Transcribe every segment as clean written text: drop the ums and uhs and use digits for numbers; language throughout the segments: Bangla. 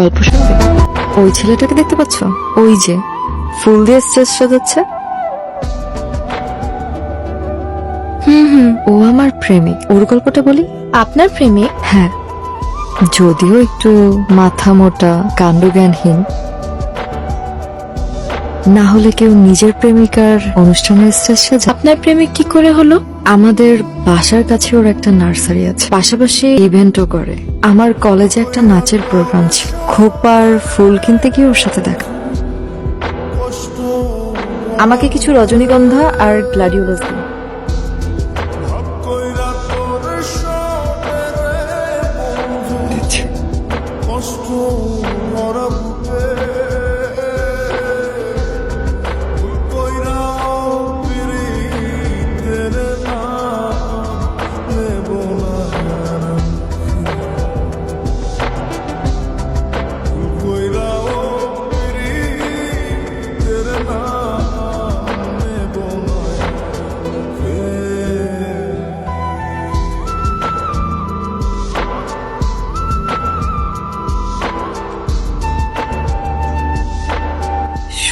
গল্প শুনবে? ওই ছেলেটাকে দেখতে পাচ্ছ? ওই যে ফুল দিয়ে স্টেজ সাজাচ্ছে। ও আমার প্রেমিক। ওর গল্পটা বলি। আপনার প্রেমিক? হ্যাঁ, যদিও একটু মাথা মোটা, কাণ্ডজ্ঞানহীন। না হলে কেউ নিজের প্রেমিকার অনুষ্ঠানের স্টেজ সাজা। আপনার প্রেমিক কি করে হলো? আমাদের বাসার কাছে ওর একটা নার্সারি আছে, পাশাপাশি ইভেন্টও করে। আমার কলেজে একটা নাচের প্রোগ্রাম ছিল, খোপার ফুল কিনতে গিয়ে ওর সাথে দেখা। আমাকে কিছু রজনীগন্ধা আর গ্লাডিওলাস দিন। দিচ্ছি।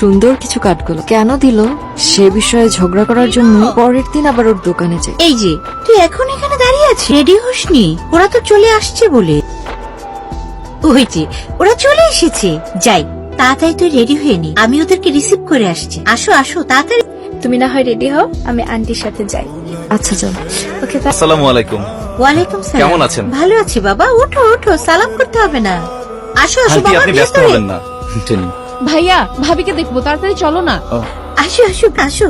সুন্দর কিছু কাঠগুলো কেন দিল সে বিষয়ে ঝগড়া করার জন্য পরের দিন আবার ওর দোকানে যাই। এই যে তুই এখন এখানে দাঁড়িয়ে আছিস, রেডি হসনি? ওরা তো চলে আসছে বলে। ওই যে ওরা চলে এসেছে, যাই তাড়াতাড়ি তুই রেডি হয়ে নি, আমি ওদেরকে রিসিভ করে আসছি। আসো আসো তাড়াতাড়ি। তুমি না হয় রেডি হও, আমি আন্টির সাথে যাই। আচ্ছা চল। ওকে আসসালামু আলাইকুম। ওয়ালাইকুম সালাম। কেমন আছেন? ভালো আছি বাবা, ওঠো ওঠো, সালাম করতে হবে না। আসো আসো আন্টি বাবা, আপনি ব্যস্ত ভেতরে। হবেন না। টেন। ভাইয়া ভাবিকে দেখবো, তাড়াতাড়ি চলো না। আসো আসো আসো।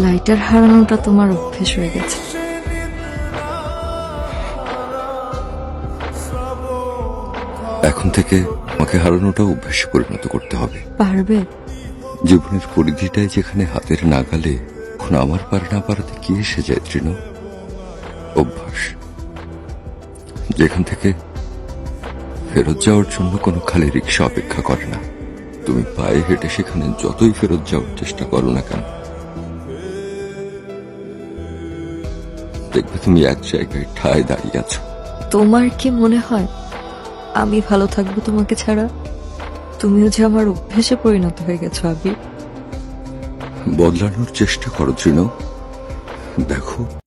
লাইটার হারানোটা তোমার অভ্যেস হয়ে গেছে। এখন থেকে আমাকে হারানোটা অভ্যাসে পরিণত করতে হবে। পারবে? জীবনের পরিধিটাই যেখানে হাতের নাগালে, এখন আমার পার না পারাতে কি এসে যায় তৃণ? অভ্যাস যেখান থেকে ফেরত যাওয়ার জন্য কোনো খালি রিক্সা অপেক্ষা করে না। তুমি পায়ে হেঁটে সেখানে যতই ফেরত যাওয়ার চেষ্টা করো না কেন, দেখবে তুমি এক জায়গায় ঠায় দাঁড়িয়ে আছো। তোমার কি মনে হয় আমি ভালো থাকবো তোমাকে ছাড়া? তুমিও যে আমার অভ্যেসে পরিণত হয়ে গেছো আবি। বদলানোর চেষ্টা করো তৃণ, দেখো